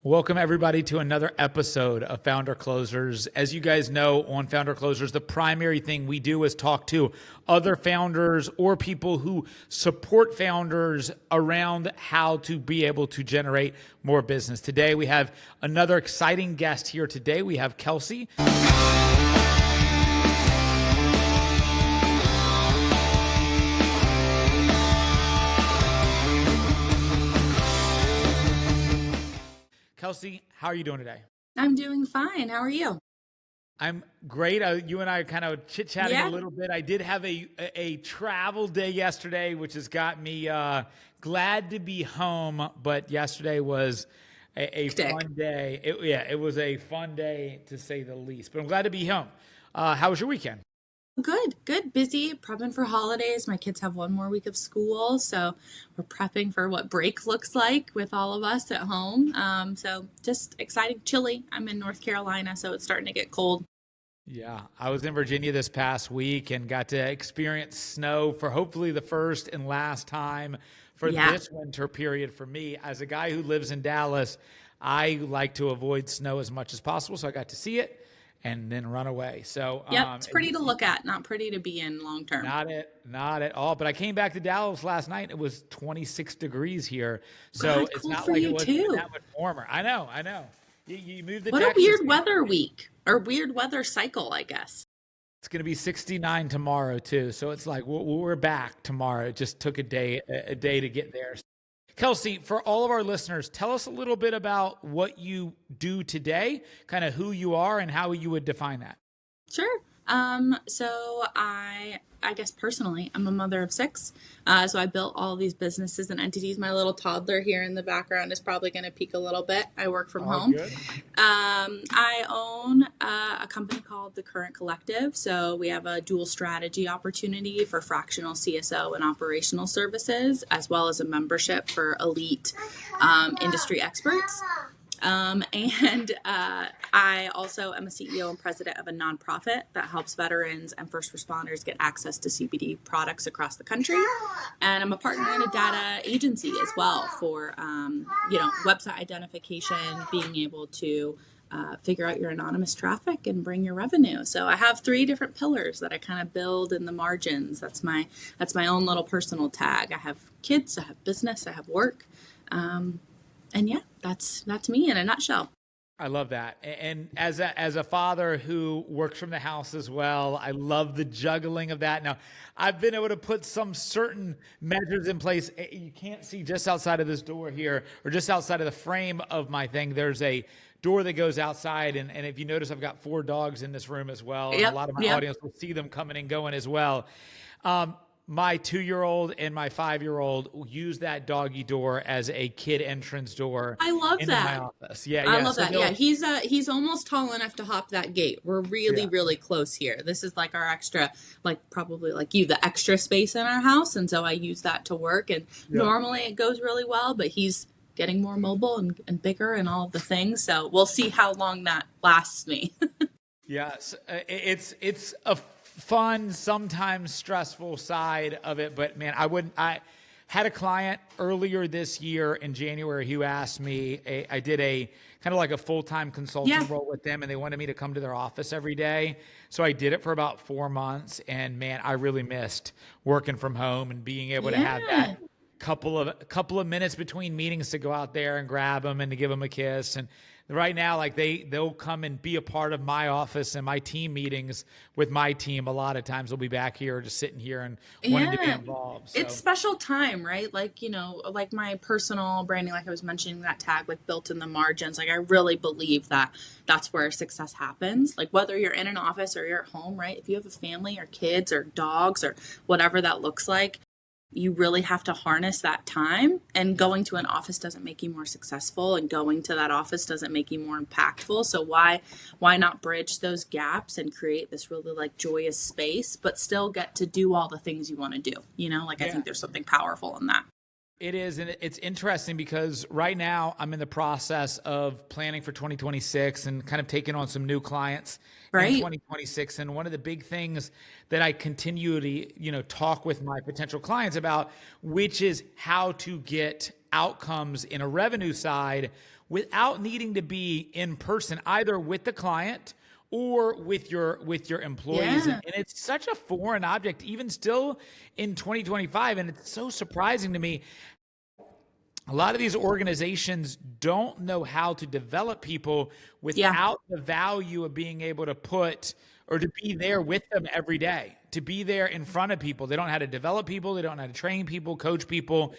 Welcome, everybody, to another episode of Founder Closers. As you guys know, on Founder Closers, the primary thing we do is talk to other founders or people who support founders around how to be able to generate more business. Today, we have another exciting guest here today. We have Kelsey. Kelsey, how are you doing today? I'm doing fine. How are you? I'm great. You and I are kind of chit-chatting a little bit. I did have a travel day yesterday, which has got me glad to be home. But yesterday was a fun day. It was a fun day to say the least. But I'm glad to be home. How was your weekend? Good. Busy, prepping for holidays. My kids have one more week of school, so we're prepping for what break looks like with all of us at home. So just exciting, chilly. I'm in North Carolina, so it's starting to get cold. Yeah, I was in Virginia this past week and got to experience snow for hopefully the first and last time for this winter period for me. As a guy who lives in Dallas, I like to avoid snow as much as possible, so I got to see it and then run away. So it's pretty to look at, not pretty to be in long term. Not at all. But I came back to Dallas last night. It was 26 degrees here, so it's not like it was that much warmer. I know. You moved to Texas. What a weird weather week or weird weather cycle, I guess. It's going to be 69 tomorrow too, so it's like we're back tomorrow. It just took a day to get there. Kelsey, for all of our listeners, tell us a little bit about what you do today, kind of who you are and how you would define that. Sure. So I guess personally, I'm a mother of 6. So I built all these businesses and entities. My little toddler here in the background is probably going to peek a little bit. I work from home. Good. I own a company called The Current Collective. So we have a dual strategy opportunity for fractional CSO and operational services, as well as a membership for elite industry experts. I also am a CEO and president of a nonprofit that helps veterans and first responders get access to CBD products across the country. And I'm a partner in a data agency as well for, website identification, being able to figure out your anonymous traffic and bring your revenue. So I have 3 different pillars that I kind of build in the margins. That's my own little personal tag. I have kids, I have business, I have work. And yeah, that's me in a nutshell. I love that. And as a father who works from the house as well, I love the juggling of that. Now, I've been able to put some certain measures in place. You can't see just outside of this door here, or just outside of the frame of my thing, there's a door that goes outside. And if you notice, I've got 4 dogs in this room as well. And a lot of my audience will see them coming and going as well. My 2-year-old and my 5-year-old use that doggy door as a kid entrance door. I love that. My office. Yeah, I love that. Yeah, he's almost tall enough to hop that gate. We're really close here. This is like our extra, like probably like you, the extra space in our house, and so I use that to work. And normally it goes really well, but he's getting more mobile and bigger and all of the things. So we'll see how long that lasts me. Yes, it's a fun, sometimes stressful side of it, but man, I had a client earlier this year in January who asked me, I did a kind of like a full-time consulting role with them, and they wanted me to come to their office every day. So I did it for about 4 months, and man, I really missed working from home and being able to have that couple of minutes between meetings to go out there and grab them and to give them a kiss. And right now, like they'll come and be a part of my office and my team meetings with my team. A lot of times they'll be back here just sitting here and wanting to be involved. So. It's special time, right? Like, like my personal branding, like I was mentioning that tag, like built in the margins. Like I really believe that that's where success happens. Like whether you're in an office or you're at home, right? If you have a family or kids or dogs or whatever that looks like, you really have to harness that time, and going to an office doesn't make you more successful, and going to that office doesn't make you more impactful. So why not bridge those gaps and create this really like joyous space, but still get to do all the things you want to do? I think there's something powerful in that. It is, and it's interesting because right now I'm in the process of planning for 2026 and kind of taking on some new clients in 2026. And one of the big things that I continually, talk with my potential clients about, which is how to get outcomes in a revenue side without needing to be in person, either with the client or with your employees. Yeah. And it's such a foreign object, even still in 2025. And it's so surprising to me. A lot of these organizations don't know how to develop people Yeah. without the value of being able to put or to be there with them every day, to be there in front of people. They don't know how to develop people. They don't know how to train people, coach people.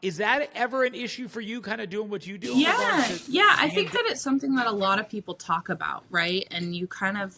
Is that ever an issue for you, kind of doing what you do? Yeah. Yeah. I think that it's something that a lot of people talk about, right? And you kind of,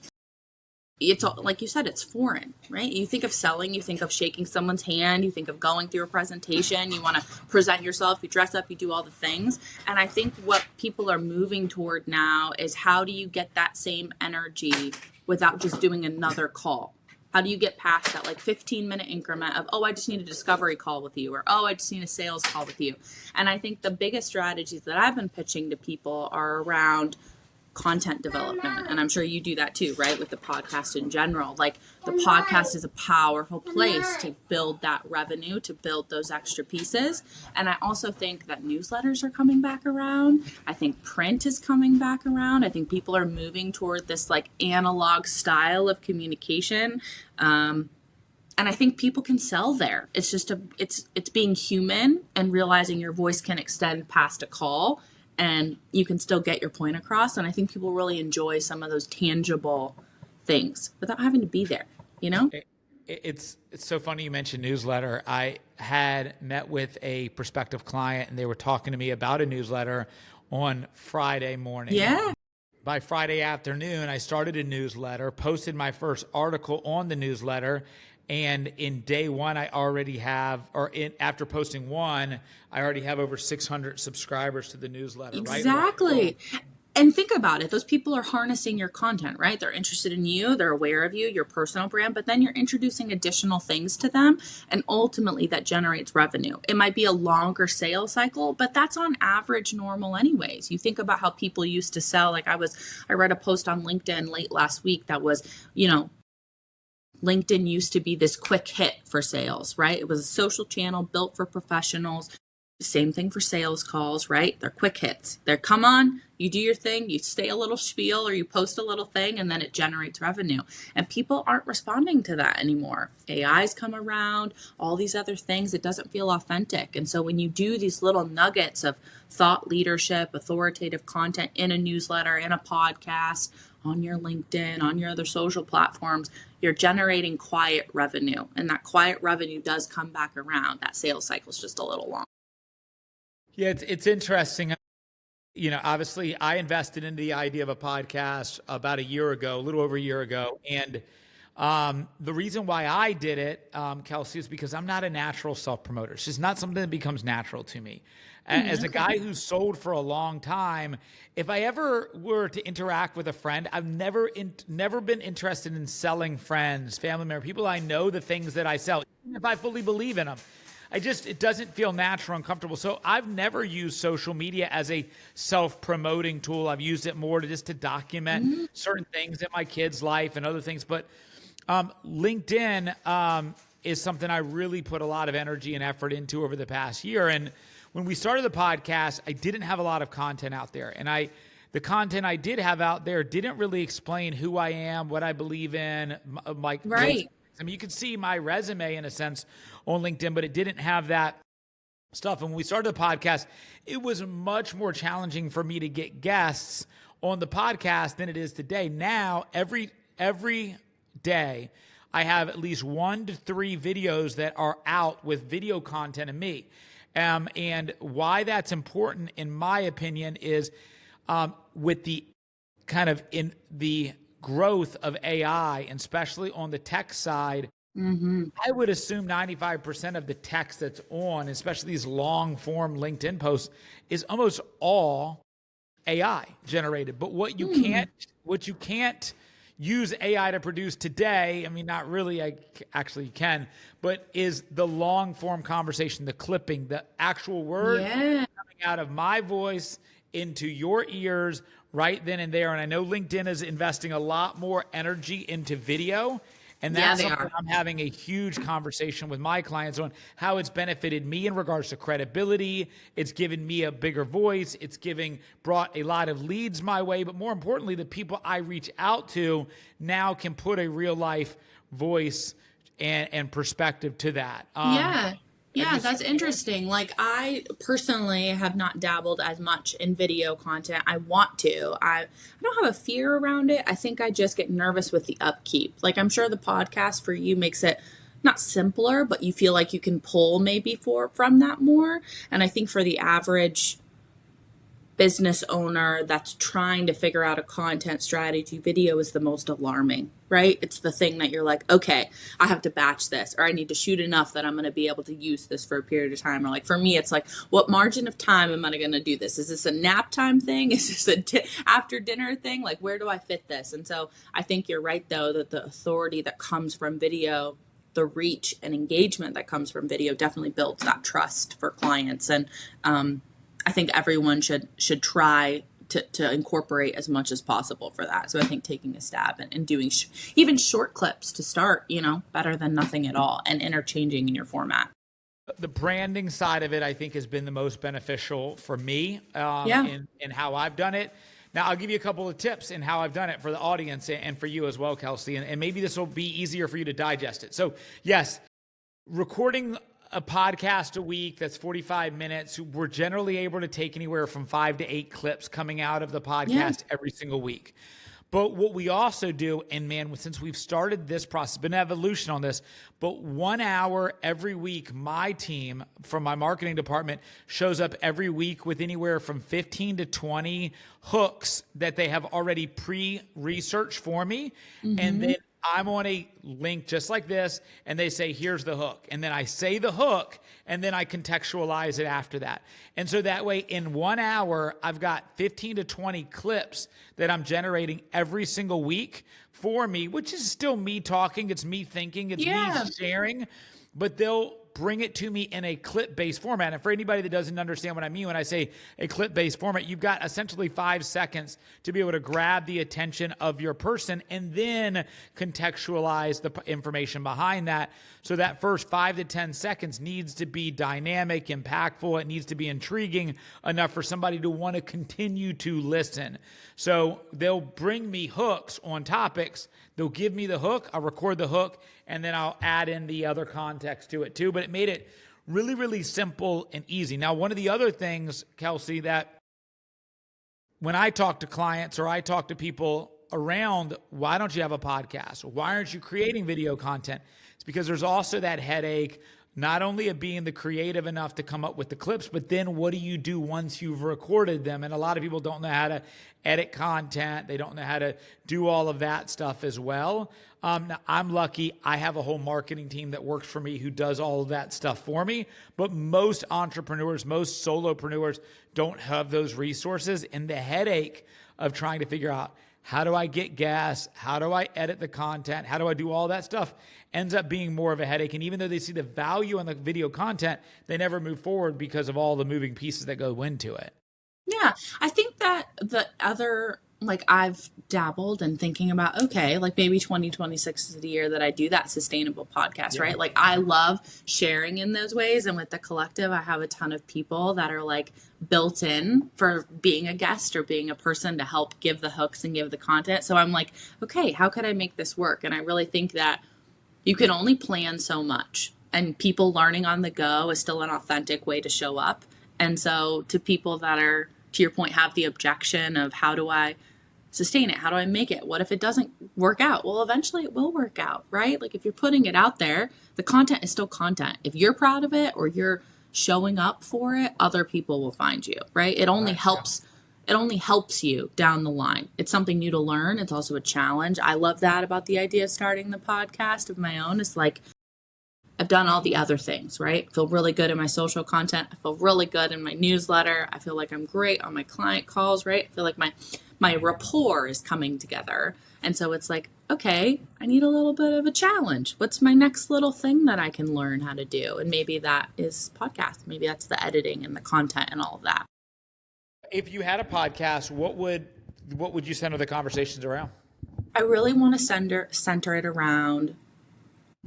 it's like you said, it's foreign, right? You think of selling, you think of shaking someone's hand, you think of going through a presentation, you want to present yourself, you dress up, you do all the things. And I think what people are moving toward now is, how do you get that same energy without just doing another call? How do you get past that like 15-minute increment of, oh, I just need a discovery call with you, or, oh, I just need a sales call with you? And I think the biggest strategies that I've been pitching to people are around content development. And I'm sure you do that too, right? With the podcast in general. Like, the podcast is a powerful place to build that revenue, to build those extra pieces. And I also think that newsletters are coming back around. I think print is coming back around. I think people are moving toward this like analog style of communication. And I think people can sell there. It's just it's being human and realizing your voice can extend past a call, and you can still get your point across. And I think people really enjoy some of those tangible things without having to be there, you know? It's so funny you mentioned newsletter. I had met with a prospective client, and they were talking to me about a newsletter on Friday morning. Yeah. By Friday afternoon, I started a newsletter, posted my first article on the newsletter, and in day one, I already have, after posting one, I already have over 600 subscribers to the newsletter. Exactly. Right? And think about it. Those people are harnessing your content, right? They're interested in you. They're aware of you, your personal brand, but then you're introducing additional things to them. And ultimately that generates revenue. It might be a longer sales cycle, but that's on average normal anyways. You think about how people used to sell. Like, I read a post on LinkedIn late last week that was, LinkedIn used to be this quick hit for sales, right? It was a social channel built for professionals. Same thing for sales calls, right? They're quick hits. They're, come on, you do your thing, you say a little spiel or you post a little thing, and then it generates revenue. And people aren't responding to that anymore. AIs come around, all these other things. It doesn't feel authentic. And so when you do these little nuggets of thought leadership, authoritative content in a newsletter, in a podcast, on your LinkedIn, on your other social platforms, you're generating quiet revenue. And that quiet revenue does come back around. That sales cycle is just a little long. Yeah, it's interesting. Obviously I invested into the idea of a podcast about a little over a year ago. And the reason why I did it, Kelsey, is because I'm not a natural self-promoter. It's just not something that becomes natural to me. As a guy who's sold for a long time, if I ever were to interact with a friend, I've never been interested in selling friends, family members, people I know, the things that I sell, even if I fully believe in them. It doesn't feel natural and comfortable. So I've never used social media as a self-promoting tool. I've used it more to document certain things in my kid's life and other things. But LinkedIn is something I really put a lot of energy and effort into over the past year. And when we started the podcast, I didn't have a lot of content out there. And the content I did have out there didn't really explain who I am, what I believe in, right. I mean, you could see my resume in a sense on LinkedIn, but it didn't have that stuff. And when we started the podcast, it was much more challenging for me to get guests on the podcast than it is today. Now, every day, I have at least 1 to 3 videos that are out with video content of me. And why that's important, in my opinion, is with the kind of in the growth of AI, and especially on the tech side, I would assume 95% of the text that's on, especially these long form LinkedIn posts, is almost all AI generated. But what you can't use AI to produce today, I mean, not really, I actually can, but is the long form conversation, the clipping, the actual word coming out of my voice into your ears right then and there. And I know LinkedIn is investing a lot more energy into video. And Yeah, that's they something are. I'm having a huge conversation with my clients on how it's benefited me in regards to credibility. It's given me a bigger voice. It's brought a lot of leads my way. But more importantly, the people I reach out to now can put a real life voice and perspective to that. Yeah. Have Yeah, you that's seen? interesting. Like I personally have not dabbled as much in video content. I want to. I don't have a fear around it. I think I just get nervous with the upkeep. Like I'm sure the podcast for you makes it not simpler, but you feel like you can pull maybe from that more. And I think for the average business owner that's trying to figure out a content strategy, video is the most alarming, right? It's the thing that you're like, okay, I have to batch this, or I need to shoot enough that I'm going to be able to use this for a period of time. Or like for me, it's like, what margin of time am I going to do this? Is this a nap time thing? Is this a after dinner thing? Like, where do I fit this? And so I think you're right, though, that the authority that comes from video, the reach and engagement that comes from video definitely builds that trust for clients. And I think everyone should try to incorporate as much as possible for that. So I think taking a stab and doing even short clips to start, better than nothing at all, and interchanging in your format. The branding side of it, I think, has been the most beneficial for me in how I've done it. Now, I'll give you a couple of tips in how I've done it for the audience and for you as well, Kelsey, and maybe this will be easier for you to digest it. So, yes, recording a podcast a week that's 45 minutes. We're generally able to take anywhere from 5 to 8 clips coming out of the podcast every single week. But what we also do, and man, since we've started this process, been an evolution on this, but 1 hour every week, my team from my marketing department shows up every week with anywhere from 15 to 20 hooks that they have already pre-researched for me. Mm-hmm. And then I'm on a link just like this, and they say, here's the hook. And then I say the hook, and then I contextualize it after that. And so that way, in 1 hour, I've got 15 to 20 clips that I'm generating every single week for me, which is still me talking. It's me thinking. It's me sharing. But they'll bring it to me in a clip-based format. And for anybody that doesn't understand what I mean when I say a clip-based format, you've got essentially 5 seconds to be able to grab the attention of your person and then contextualize the information behind that. So that first 5 to 10 seconds needs to be dynamic, impactful. It needs to be intriguing enough for somebody to want to continue to listen. So they'll bring me hooks on topics. They'll give me the hook. I'll record the hook, and then I'll add in the other context to it too. But it made it really, really simple and easy. Now, one of the other things, Kelsey, that when I talk to clients or I talk to people around, why don't you have a podcast? Why aren't you creating video content? It's because there's also that headache, not only of being the creative enough to come up with the clips, but then what do you do once you've recorded them? And a lot of people don't know how to edit content. They don't know how to do all of that stuff as well. Now, I'm lucky. I have a whole marketing team that works for me who does all of that stuff for me. But most entrepreneurs, most solopreneurs don't have those resources, and the headache of trying to figure out, how do I get gas? How do I edit the content? How do I do all that stuff? Ends up being more of a headache. And even though they see the value in the video content, they never move forward because of all the moving pieces that go into it. Yeah, I think that the other, like I've dabbled in thinking about, okay, like maybe 2026 is the year that I do that sustainable podcast, right? Like I love sharing in those ways. And with the collective, I have a ton of people that are like built in for being a guest or being a person to help give the hooks and give the content. So I'm like, okay, how could I make this work? And I really think that you can only plan so much, and people learning on the go is still an authentic way to show up. And so to people that are, to your point, have the objection of how do I sustain it? How do I make it? What if it doesn't work out? Well, eventually it will work out, right? Like if you're putting it out there, the content is still content. If you're proud of it or you're showing up for it, other people will find you, right? It only helps. It only helps you down the line. It's something new to learn. It's also a challenge. I love that about the idea of starting the podcast of my own. It's like, I've done all the other things, right? I feel really good in my social content. I feel really good in my newsletter. I feel like I'm great on my client calls, right? I feel like my rapport is coming together. And so it's like, okay, I need a little bit of a challenge. What's my next little thing that I can learn how to do? And maybe that is podcast. Maybe that's the editing and the content and all of that. If you had a podcast, what would you center the conversations around? I really want to center it around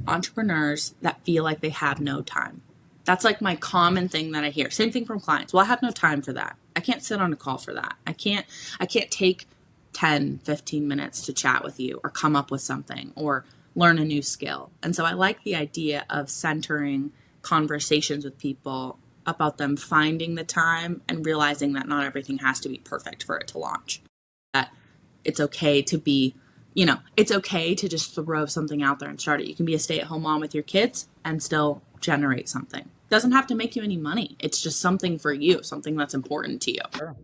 entrepreneurs that feel like they have no time. That's like my common thing that I hear. Same thing from clients. Well, I have no time for that. I can't sit on a call for that. I can't take 10, 15 minutes to chat with you or come up with something or learn a new skill. And so I like the idea of centering conversations with people about them finding the time and realizing that not everything has to be perfect for it to launch. That it's okay to be, it's okay to just throw something out there and start it. You can be a stay-at-home mom with your kids and still generate something. Doesn't have to make you any money. It's just something for you, something that's important to you. Sure.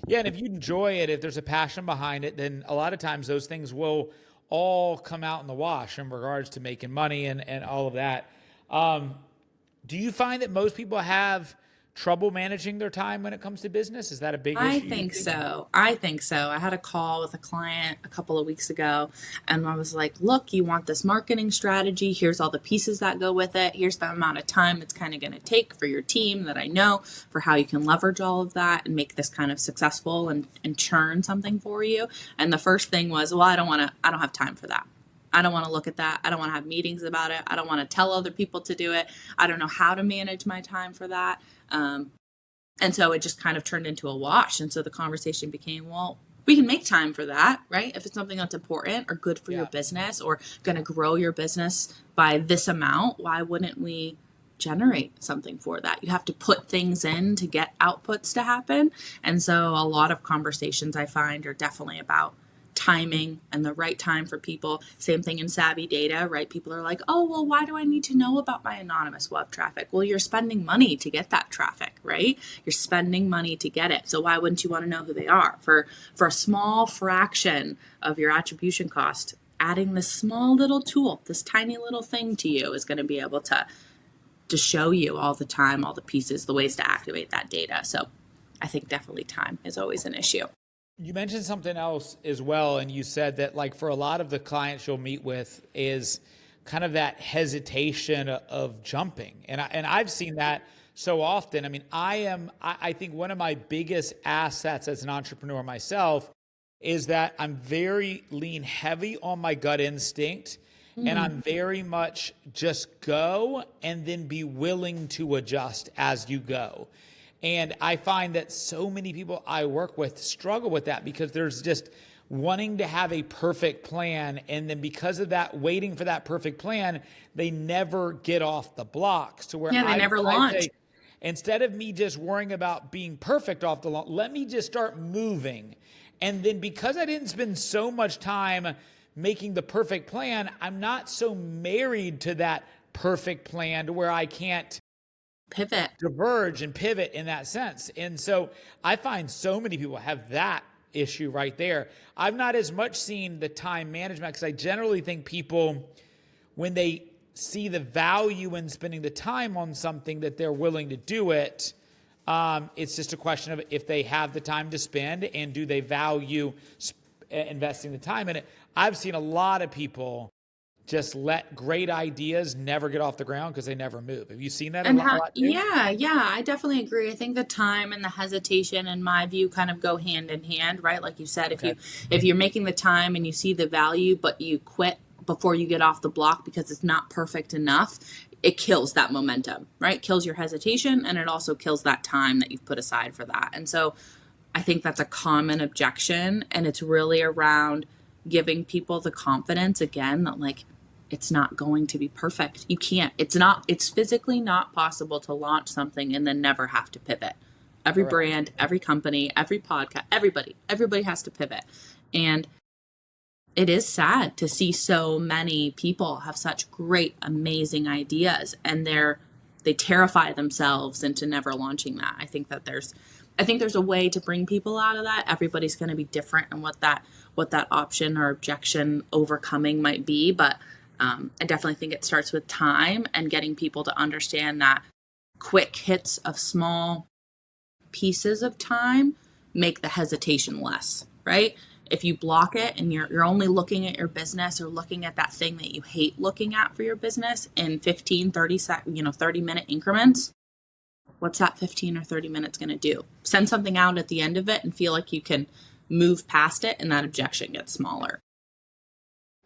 Yeah, and if you enjoy it, if there's a passion behind it, then a lot of times those things will all come out in the wash in regards to making money and all of that. Do you find that most people have trouble managing their time when it comes to business? Is that a big issue? I think so. I had a call with a client a couple of weeks ago, and I was like, look, you want this marketing strategy. Here's all the pieces that go with it. Here's the amount of time it's kind of going to take for your team that I know for how you can leverage all of that and make this kind of successful and churn something for you. And the first thing was, well, I don't have time for that. I don't want to look at that. I don't want to have meetings about it. I don't want to tell other people to do it. I don't know how to manage my time for that. And so it just kind of turned into a wash. And so the conversation became, well, we can make time for that, right? If it's something that's important or good for your business or going to grow your business by this amount, why wouldn't we generate something for that? You have to put things in to get outputs to happen. And so a lot of conversations I find are definitely about timing and the right time for people. Same thing in savvy data, right? People are like, oh, well, why do I need to know about my anonymous web traffic? Well, you're spending money to get that traffic, right? You're spending money to get it. So why wouldn't you want to know who they are? For a small fraction of your attribution cost, adding this small little tool, this tiny little thing to you is going to be able to show you all the time, all the pieces, the ways to activate that data. So I think definitely time is always an issue. You mentioned something else as well, and you said that like for a lot of the clients you'll meet with is kind of that hesitation of jumping. And I've seen that so often. I mean, I think one of my biggest assets as an entrepreneur myself is that I'm very lean heavy on my gut instinct. And I'm very much just go and then be willing to adjust as you go. And I find that so many people I work with struggle with that because there's just wanting to have a perfect plan. And then because of that, waiting for that perfect plan, they never get off the blocks to where they never launch. Say, instead of me just worrying about being perfect off the launch, let me just start moving. And then because I didn't spend so much time making the perfect plan, I'm not so married to that perfect plan to where I can't diverge and pivot in that sense. And so I find so many people have that issue right there. I've not as much seen the time management because I generally think people, when they see the value in spending the time on something, that they're willing to do it. It's just a question of if they have the time to spend and do they value investing the time in it. I've seen a lot of people just let great ideas never get off the ground because they never move. Have you seen that a lot too? Yeah, I definitely agree. I think the time and the hesitation, in my view, kind of go hand in hand, right? Like you said, if you're making the time and you see the value, but you quit before you get off the block because it's not perfect enough, it kills that momentum, right? Kills your hesitation, and it also kills that time that you've put aside for that. And so I think that's a common objection, and it's really around giving people the confidence, again, that like, it's not going to be perfect. You can't. It's physically not possible to launch something and then never have to pivot. Every brand, every company, every podcast, everybody has to pivot. And it is sad to see so many people have such great, amazing ideas and they terrify themselves into never launching that. I think there's a way to bring people out of that. Everybody's going to be different in what that option or objection overcoming might be, but I definitely think it starts with time and getting people to understand that quick hits of small pieces of time make the hesitation less, right? If you block it and you're only looking at your business or looking at that thing that you hate looking at for your business in 15, 30-minute increments, what's that 15 or 30 minutes going to do? Send something out at the end of it and feel like you can move past it, and that objection gets smaller.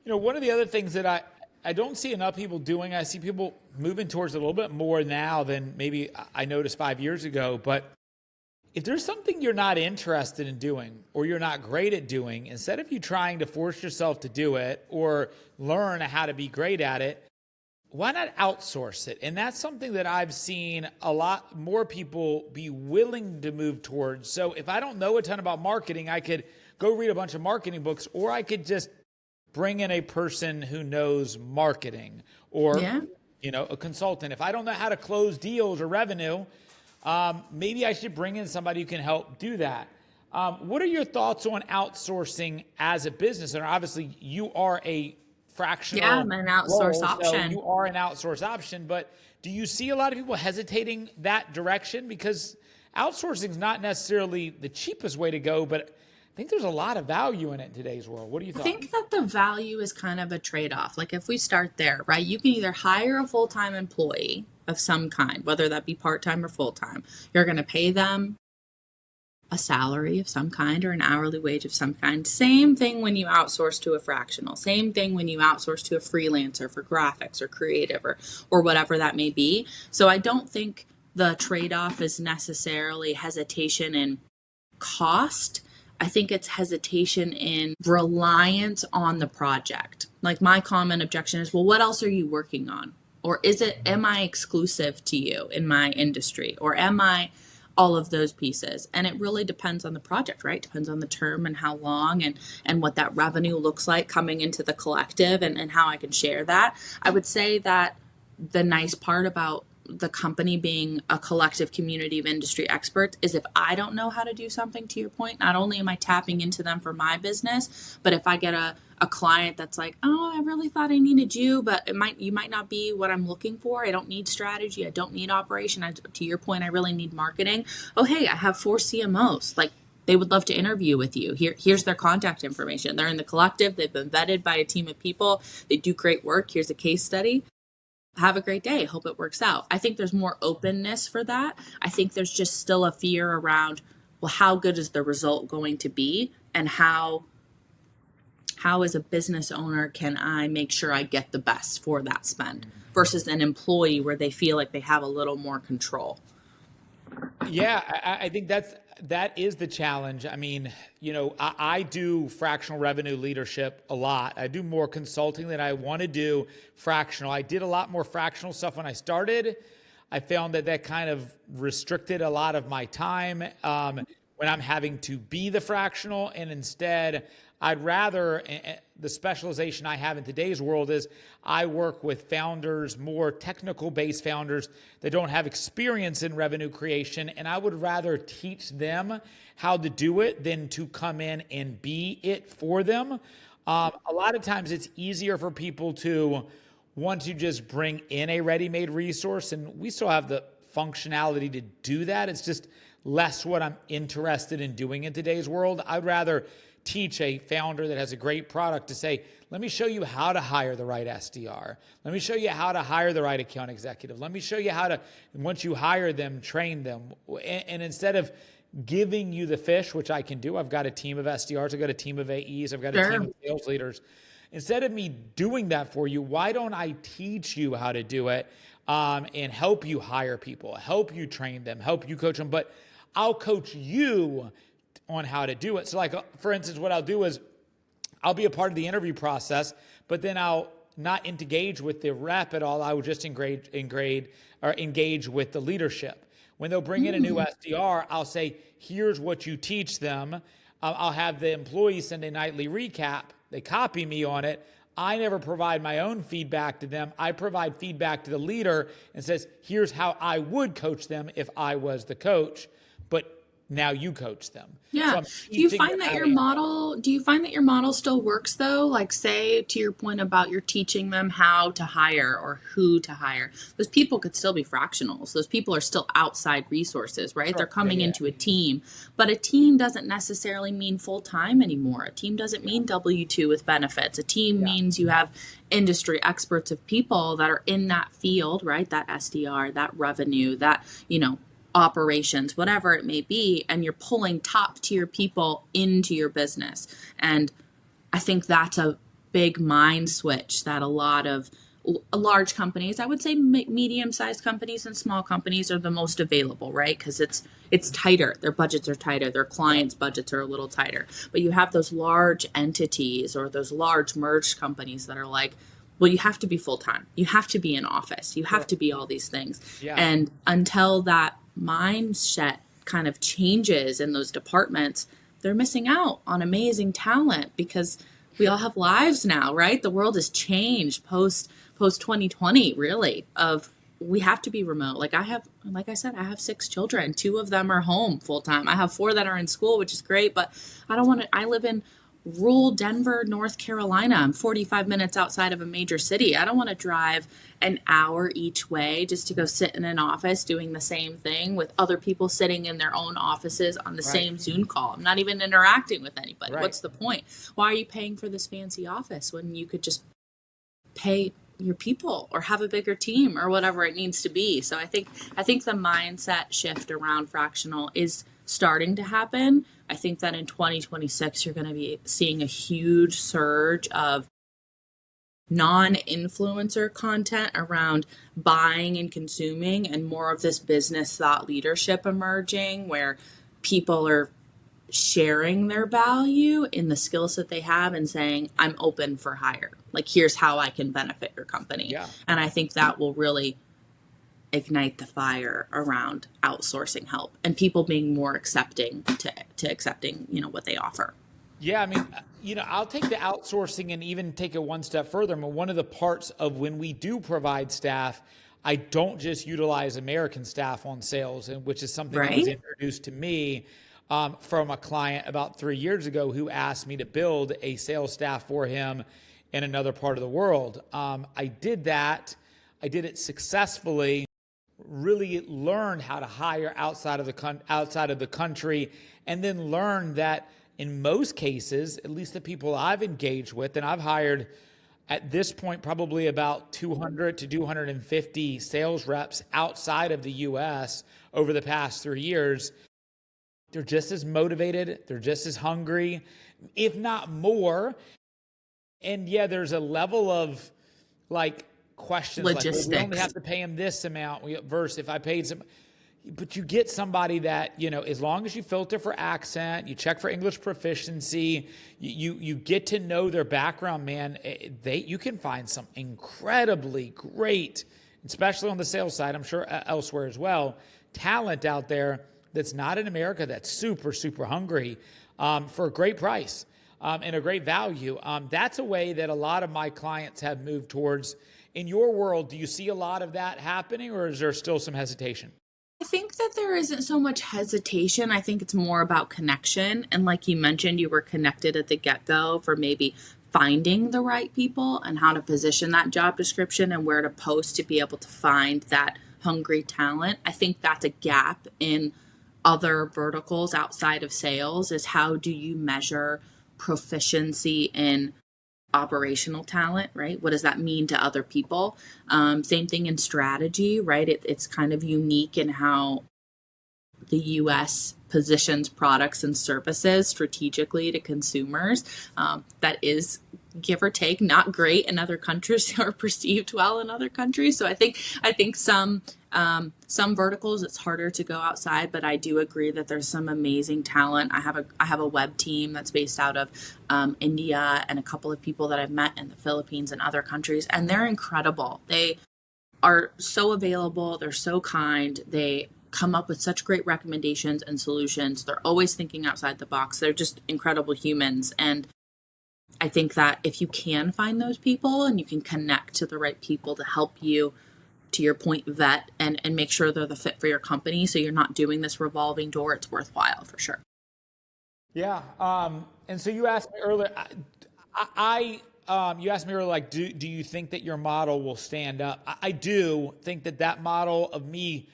One of the other things that I don't see enough people doing. I see people moving towards a little bit more now than maybe I noticed 5 years ago. But if there's something you're not interested in doing or you're not great at doing, instead of you trying to force yourself to do it or learn how to be great at it, why not outsource it? And that's something that I've seen a lot more people be willing to move towards. So if I don't know a ton about marketing, I could go read a bunch of marketing books, or I could just bring in a person who knows marketing, or a consultant. If I don't know how to close deals or revenue, maybe I should bring in somebody who can help do that. What are your thoughts on outsourcing as a business? And obviously you are a fractional. Yeah, I'm an outsource option. So you are an outsource option, but do you see a lot of people hesitating that direction? Because outsourcing is not necessarily the cheapest way to go, but I think there's a lot of value in it in today's world. What do you think? I think that the value is kind of a trade-off. Like if we start there, right, you can either hire a full-time employee of some kind, whether that be part-time or full-time. You're going to pay them a salary of some kind or an hourly wage of some kind. Same thing when you outsource to a fractional. Same thing when you outsource to a freelancer for graphics or creative or whatever that may be. So I don't think the trade-off is necessarily hesitation in cost. I think it's hesitation in reliance on the project. Like my common objection is, well, what else are you working on? Or am I exclusive to you in my industry? Or am I all of those pieces? And it really depends on the project, right? Depends on the term and how long and what that revenue looks like coming into the collective and how I can share that. I would say that the nice part about the company being a collective community of industry experts is if I don't know how to do something, to your point, not only am I tapping into them for my business, but if I get a client that's like, oh, I really thought I needed you, but you might not be what I'm looking for. I don't need strategy. I don't need operation. To your point, I really need marketing. Oh, hey, I have 4 CMOs. Like they would love to interview with you. Here's their contact information. They're in the collective. They've been vetted by a team of people. They do great work. Here's a case study. Have a great day. Hope it works out. I think there's more openness for that. I think there's just still a fear around, well, how good is the result going to be? And how as a business owner can I make sure I get the best for that spend versus an employee where they feel like they have a little more control. Yeah, I think that is the challenge. I mean, I do fractional revenue leadership a lot. I do more consulting than I want to do fractional. I did a lot more fractional stuff when I started. I found that kind of restricted a lot of my time when I'm having to be the fractional, and instead I'd rather, the specialization I have in today's world is I work with founders, more technical-based founders that don't have experience in revenue creation, and I would rather teach them how to do it than to come in and be it for them. A lot of times it's easier for people to want to just bring in a ready-made resource, and we still have the functionality to do that. It's just less what I'm interested in doing in today's world. I'd rather teach a founder that has a great product to say, let me show you how to hire the right SDR. Let me show you how to hire the right account executive. Let me show you how to, once you hire them, train them. And instead of giving you the fish, which I can do, I've got a team of SDRs, I've got a team of AEs, I've got a team of sales leaders. Instead of me doing that for you, why don't I teach you how to do it and help you hire people, help you train them, help you coach them, but I'll coach you on how to do it. So like, for instance, what I'll do is I'll be a part of the interview process, but then I'll not engage with the rep at all. I will just engage with the leadership. When they'll bring in a new SDR, I'll say, here's what you teach them. I'll have the employees send a nightly recap. They copy me on it. I never provide my own feedback to them. I provide feedback to the leader and says, here's how I would coach them if I was the coach. But now you coach them. Yeah. So do you find that your model still works though? Like say to your point about you're teaching them how to hire or who to hire. Those people could still be fractionals. Those people are still outside resources, right? Sure. They're coming into a team, but a team doesn't necessarily mean full-time anymore. A team doesn't mean W-2 with benefits. A team means you have industry experts of people that are in that field, right? That SDR, that revenue, that, operations, whatever it may be, and you're pulling top tier people into your business. And I think that's a big mind switch that a lot of large companies, I would say medium-sized companies and small companies are the most available, right? Because it's tighter. Their budgets are tighter. Their clients' budgets are a little tighter. But you have those large entities or those large merged companies that are like, well, you have to be full-time. You have to be in office. You have to be all these things. Yeah. And until that mindset kind of changes in those departments, they're missing out on amazing talent because we all have lives now, right? The world has changed post 2020, really, of we have to be remote. Like I said, I have 6 children. 2 of them are home full time. I have 4 that are in school, which is great, but I live in rural Denver, North Carolina. I'm 45 minutes outside of a major city. I don't want to drive an hour each way just to go sit in an office doing the same thing with other people sitting in their own offices on the same Zoom call. I'm not even interacting with anybody. What's the point? Why are you paying for this fancy office when you could just pay your people or have a bigger team or whatever it needs to be? So I think the mindset shift around fractional is starting to happen. I think that in 2026, you're going to be seeing a huge surge of non-influencer content around buying and consuming and more of this business thought leadership emerging where people are sharing their value in the skills that they have and saying, I'm open for hire. Like, here's how I can benefit your company. Yeah. And I think that will really ignite the fire around outsourcing help and people being more accepting to accepting, what they offer. Yeah, I mean, I'll take the outsourcing and even take it one step further. I mean, one of the parts of when we do provide staff, I don't just utilize American staff on sales, and which is something that was introduced to me from a client about 3 years ago who asked me to build a sales staff for him in another part of the world. I did that. I did it successfully. Really learned how to hire outside of the country, and then learned that in most cases, at least the people I've engaged with, and I've hired at this point probably about 200 to 250 sales reps outside of the US over the past 3 years, they're just as motivated, they're just as hungry, if not more. And yeah, there's a level of like questions Logistics. like, well, we only have to pay him this amount versus if I paid some. But you get somebody that, as long as you filter for accent, you check for English proficiency, you get to know their background, man, you can find some incredibly great, especially on the sales side, I'm sure elsewhere as well, talent out there that's not in America that's super, super hungry for a great price and a great value. That's a way that a lot of my clients have moved towards. In your world, do you see a lot of that happening, or is there still some hesitation? I think that there isn't so much hesitation. I think it's more about connection. And like you mentioned, you were connected at the get-go for maybe finding the right people and how to position that job description and where to post to be able to find that hungry talent. I think that's a gap in other verticals outside of sales, is how do you measure proficiency in operational talent, right? What does that mean to other people? Same thing in strategy, right? It's kind of unique in how the US positions products and services strategically to consumers. That is, give or take, not great in other countries or perceived well in other countries. So I think some verticals it's harder to go outside, but I do agree that there's some amazing talent. I have a web team that's based out of India and a couple of people that I've met in the Philippines and other countries, and they're incredible. They are so available. They're so kind. They come up with such great recommendations and solutions. They're always thinking outside the box. They're just incredible humans. And I think that if you can find those people and you can connect to the right people to help you, to your point, vet and make sure they're the fit for your company, so you're not doing this revolving door, it's worthwhile for sure. Yeah. And so you asked me earlier, you asked me earlier, like, do you think that your model will stand up? I do think that model of me,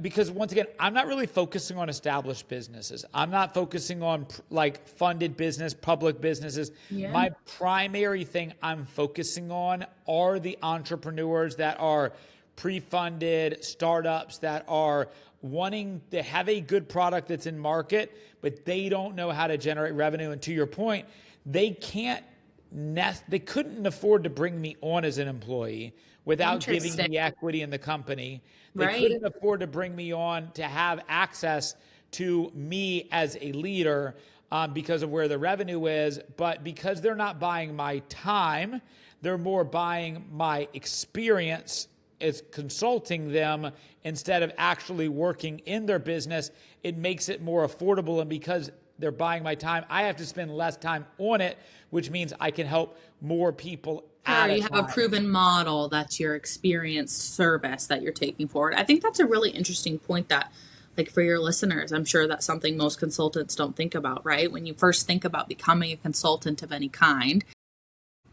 because once again, I'm not really focusing on established businesses. I'm not focusing on like funded business, public businesses. Yeah. My primary thing I'm focusing on are the entrepreneurs that are pre-funded, startups that are wanting to have a good product that's in market, but they don't know how to generate revenue. And to your point, they can't they couldn't afford to bring me on as an employee without giving me equity in the company. They couldn't afford to bring me on to have access to me as a leader because of where the revenue is. But because they're not buying my time, they're more buying my experience as consulting them instead of actually working in their business. It makes it more affordable. And because they're buying my time, I have to spend less time on it, which means I can help more people at a time. You have a proven model that's your experienced service that you're taking forward. I think that's a really interesting point that, like, for your listeners, I'm sure that's something most consultants don't think about, right? When you first think about becoming a consultant of any kind,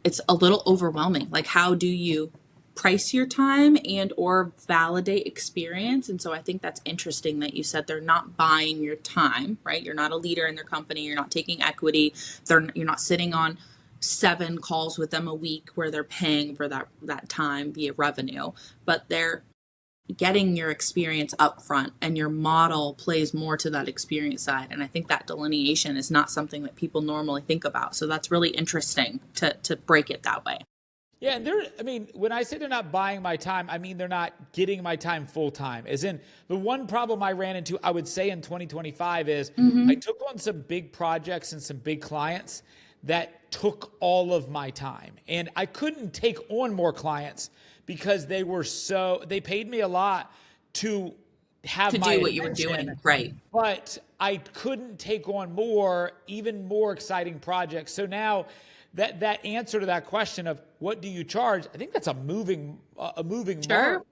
it's a little overwhelming. Like, how do you price your time and or validate experience? And so I think that's interesting that you said they're not buying your time, right? You're not a leader in their company. You're not taking equity. You're not sitting on 7 calls with them a week where they're paying for that time via revenue, but they're getting your experience up front, and your model plays more to that experience side. And I think that delineation is not something that people normally think about. So that's really interesting to break it that way. Yeah, and when I say they're not buying my time, I mean they're not getting my time full time. As in, the one problem I ran into, I would say in 2025 is I took on some big projects and some big clients that took all of my time. And I couldn't take on more clients because they paid me a lot to have to do what you were doing, right? But I couldn't take on even more exciting projects. So now that answer to that question of what do you charge, I think that's a moving mark.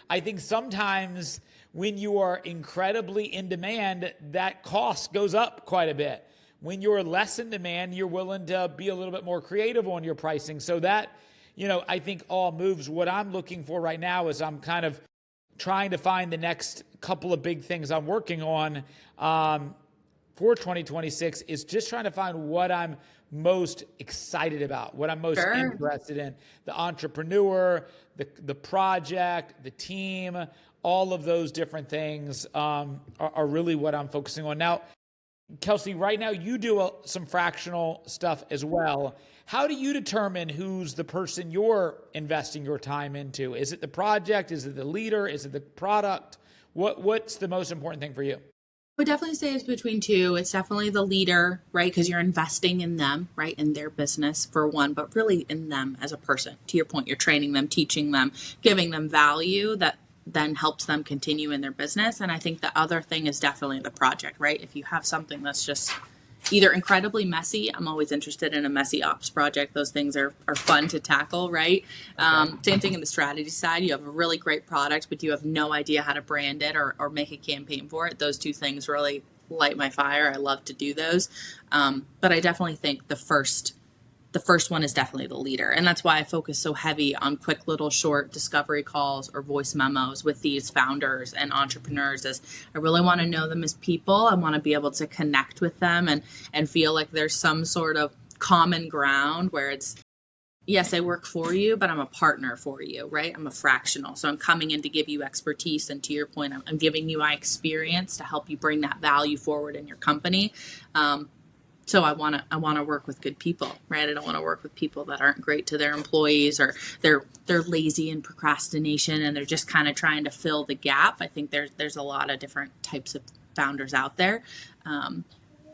I think sometimes when you are incredibly in demand, that cost goes up quite a bit. When you're less in demand, you're willing to be a little bit more creative on your pricing. So that, I think all moves. What I'm looking for right now is I'm kind of trying to find the next couple of big things I'm working on for 2026 is just trying to find what I'm most excited about, what I'm most interested in. The entrepreneur, the project, the team, all of those different things are really what I'm focusing on. Now, Kelsey, right now you do some fractional stuff as well. How do you determine who's the person you're investing your time into? Is it the project? Is it the leader? Is it the product? What's the most important thing for you? I would definitely say it's between two. It's definitely the leader, right? Because you're investing in them, right? In their business for one, but really in them as a person. To your point, you're training them, teaching them, giving them value that then helps them continue in their business. And I think the other thing is definitely the project, right? If you have something that's just either incredibly messy, I'm always interested in a messy ops project. Those things are fun to tackle, right? Same thing in the strategy side. You have a really great product, but you have no idea how to brand it or make a campaign for it. Those two things really light my fire. I love to do those. But I definitely think the first one is definitely the leader. And that's why I focus so heavy on quick little short discovery calls or voice memos with these founders and entrepreneurs, as I really want to know them as people. I want to be able to connect with them and feel like there's some sort of common ground where it's, yes, I work for you, but I'm a partner for you, right? I'm a fractional. So I'm coming in to give you expertise. And to your point, I'm giving you my experience to help you bring that value forward in your company. So I want to work with good people, right? I don't want to work with people that aren't great to their employees, or they're lazy and procrastination and they're just kind of trying to fill the gap. I think there's a lot of different types of founders out there.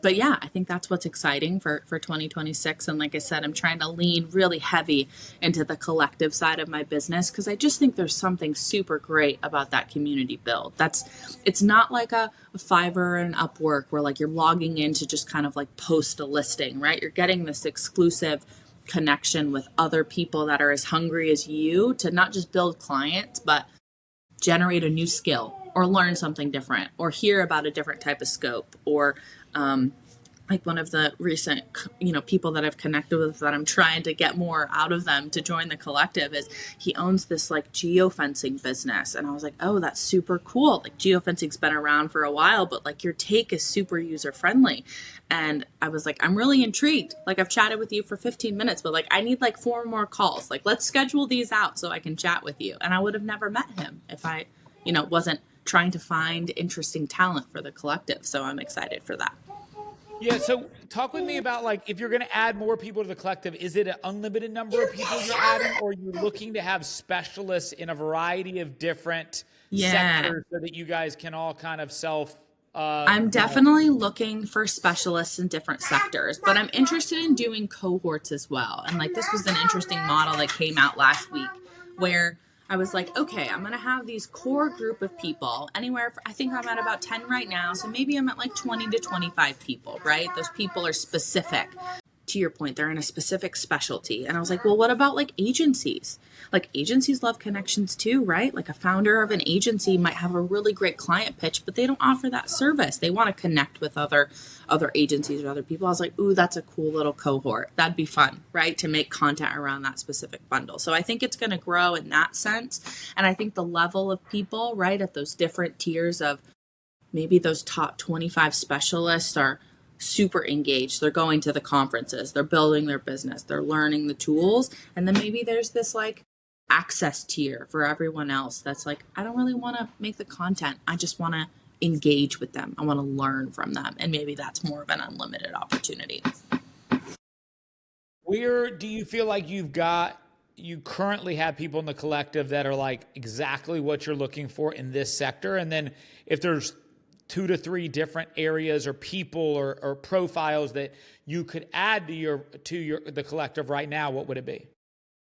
But yeah, I think that's what's exciting for 2026. And like I said, I'm trying to lean really heavy into the collective side of my business because I just think there's something super great about that community build. It's not like a Fiverr and Upwork where like you're logging in to just kind of like post a listing, right? You're getting this exclusive connection with other people that are as hungry as you to not just build clients, but generate a new skill or learn something different or hear about a different type of scope or like one of the recent, people that I've connected with that I'm trying to get more out of them to join the collective is he owns this like geofencing business. And I was like, oh, that's super cool. Like geofencing's been around for a while, but like your take is super user friendly. And I was like, I'm really intrigued. Like I've chatted with you for 15 minutes, but like I need like 4 more calls. Like let's schedule these out so I can chat with you. And I would have never met him if I, wasn't trying to find interesting talent for the collective. So I'm excited for that. Yeah, so talk with me about like if you're going to add more people to the collective, is it an unlimited number of people you're adding, or are you looking to have specialists in a variety of different Yeah. sectors so that you guys can all kind of self, I'm definitely looking for specialists in different sectors, but I'm interested in doing cohorts as well. And like this was an interesting model that came out last week where I was like, okay, I'm going to have these core group of people anywhere. I think I'm at about 10 right now. So maybe I'm at like 20 to 25 people, right? Those people are specific. To your point, they're in a specific specialty. And I was like, well, what about like agencies? Like agencies love connections too, right? Like a founder of an agency might have a really great client pitch, but they don't offer that service. They want to connect with other agencies or other people. I was like, ooh, that's a cool little cohort. That'd be fun, right? To make content around that specific bundle. So I think it's going to grow in that sense. And I think the level of people, right, at those different tiers of maybe those top 25 specialists are super engaged. They're going to the conferences, they're building their business, they're learning the tools. And then maybe there's this like access tier for everyone else that's like, I don't really want to make the content. I just want to engage with them. I want to learn from them. And maybe that's more of an unlimited opportunity. where do you feel like you currently have people in the collective that are like exactly what you're looking for in this sector? And then if there's 2 to 3 different areas or people or profiles that you could add to the collective right now, what would it be?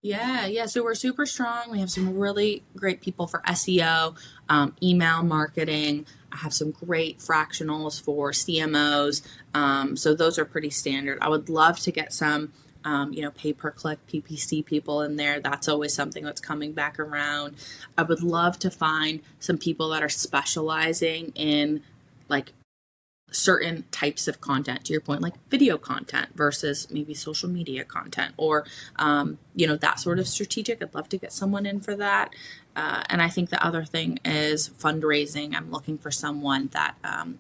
Yeah. So we're super strong. We have some really great people for SEO, email marketing. I have some great fractionals for CMOs. So those are pretty standard. I would love to get some, pay per click PPC people in there. That's always something that's coming back around. I would love to find some people that are specializing in like certain types of content, to your point, like video content versus maybe social media content, or that sort of strategic. I'd love to get someone in for that. And I think the other thing is fundraising. I'm looking for someone that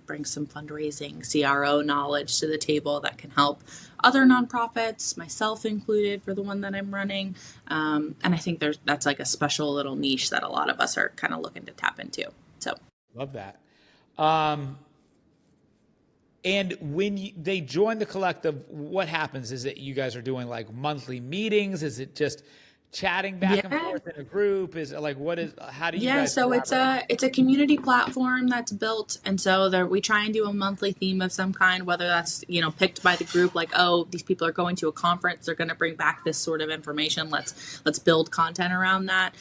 brings some fundraising CRO knowledge to the table that can help other nonprofits, myself included, for the one that I'm running. And I think that's like a special little niche that a lot of us are kind of looking to tap into. So Love that. And when they join the collective, what happens? Is it you guys are doing like monthly meetings? Is it just chatting back and yeah. forth in a group? Is it like how do you Yeah, guys so collaborate? it's a community platform that's built, and so there we try and do a monthly theme of some kind, whether that's picked by the group, like, oh, these people are going to a conference, they're going to bring back this sort of information. Let's build content around that.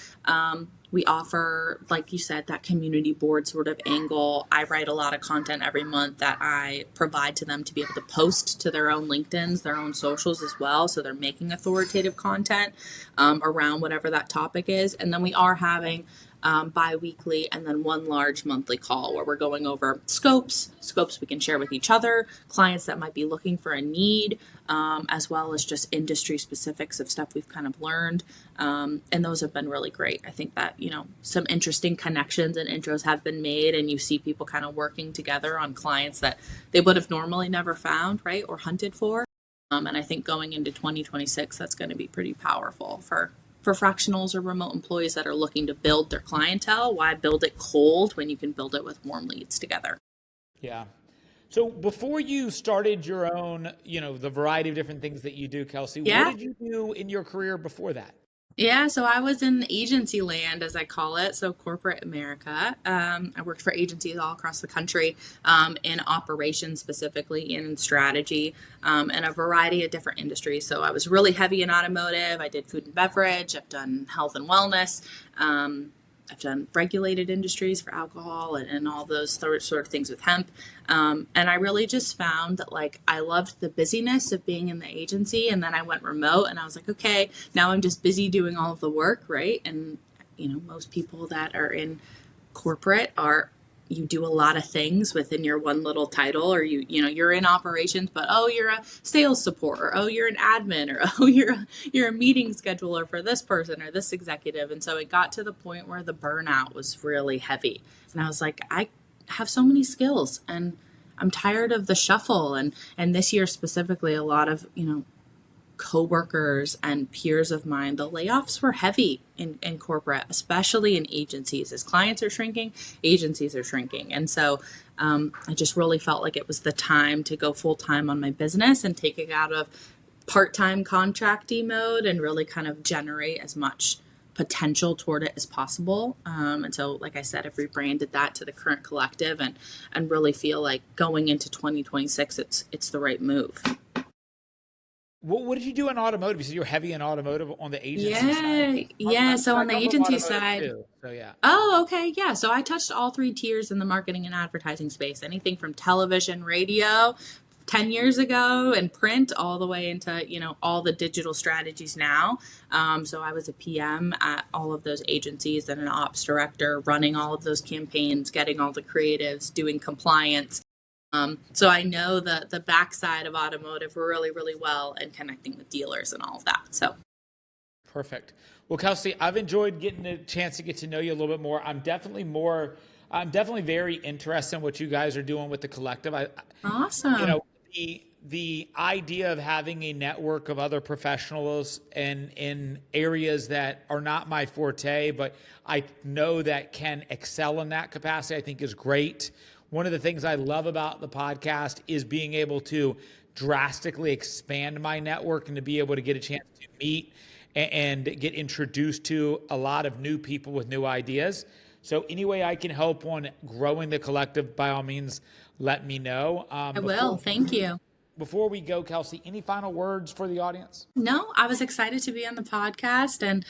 We offer, like you said, that community board sort of angle. I write a lot of content every month that I provide to them to be able to post to their own LinkedIn's, their own socials as well. So they're making authoritative content around whatever that topic is. And then we are having bi-weekly and then one large monthly call where we're going over scopes we can share with each other, clients that might be looking for a need, as well as just industry specifics of stuff we've kind of learned. And those have been really great. I think that, some interesting connections and intros have been made, and you see people kind of working together on clients that they would have normally never found, right, or hunted for. And I think going into 2026, that's going to be pretty powerful for fractionals or remote employees that are looking to build their clientele. Why build it cold when you can build it with warm leads together? Yeah. So before you started your own, the variety of different things that you do, Kelsey, what Yeah. did you do in your career before that? Yeah, so I was in agency land, as I call it, so corporate America. I worked for agencies all across the country, in operations specifically, in strategy, and a variety of different industries. So I was really heavy in automotive. I did food and beverage. I've done health and wellness. I've done regulated industries for alcohol and all those sort of things with hemp. And I really just found that like I loved the busyness of being in the agency. And then I went remote and I was like, okay, now I'm just busy doing all of the work, right? And, most people that are in corporate you do a lot of things within your one little title, or you're in operations, but you're a sales support, or you're an admin, or you're a meeting scheduler for this person or this executive. And so it got to the point where the burnout was really heavy, and I was like, I have so many skills and I'm tired of the shuffle. And this year specifically, a lot of coworkers and peers of mine, the layoffs were heavy in corporate, especially in agencies. As clients are shrinking, agencies are shrinking. And so I just really felt like it was the time to go full time on my business and take it out of part-time contracty mode and really kind of generate as much potential toward it as possible. And so, like I said, I've rebranded that to the current collective and really feel like going into 2026, it's the right move. What did you do in automotive? You said you were heavy in automotive on the agency side. Yeah. So on the agency side, Too, so yeah. oh, okay. Yeah. So I touched all three tiers in the marketing and advertising space, anything from television, radio, 10 years ago, and print, all the way into, all the digital strategies now. So I was a PM at all of those agencies and an ops director, running all of those campaigns, getting all the creatives, doing compliance. So I know the backside of automotive really, really well, and connecting with dealers and all of that. So perfect. Well, Kelsey, I've enjoyed getting a chance to get to know you a little bit more. I'm definitely very interested in what you guys are doing with the collective. awesome. The idea of having a network of other professionals in areas that are not my forte, but I know that can excel in that capacity, I think is great. One of the things I love about the podcast is being able to drastically expand my network and to be able to get a chance to meet and get introduced to a lot of new people with new ideas. So any way I can help on growing the collective, by all means, let me know. I will. Thank you. Before we go, Kelsey, any final words for the audience? No, I was excited to be on the podcast, and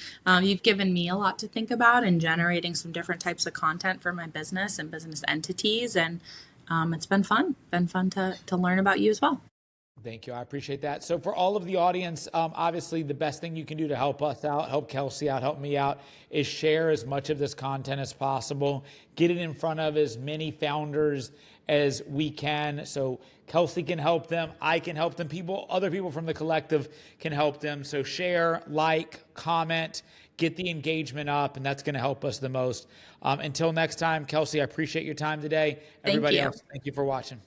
you've given me a lot to think about in generating some different types of content for my business and business entities. And it's been fun. To learn about you as well. Thank you. I appreciate that. So for all of the audience, obviously the best thing you can do to help us out, help Kelsey out, help me out, is share as much of this content as possible. Get it in front of as many founders as we can. So Kelsey can help them. I can help them. Other people from the collective can help them. So share, like, comment, get the engagement up, and that's going to help us the most. Until next time, Kelsey, I appreciate your time today. Everybody else, thank you for watching.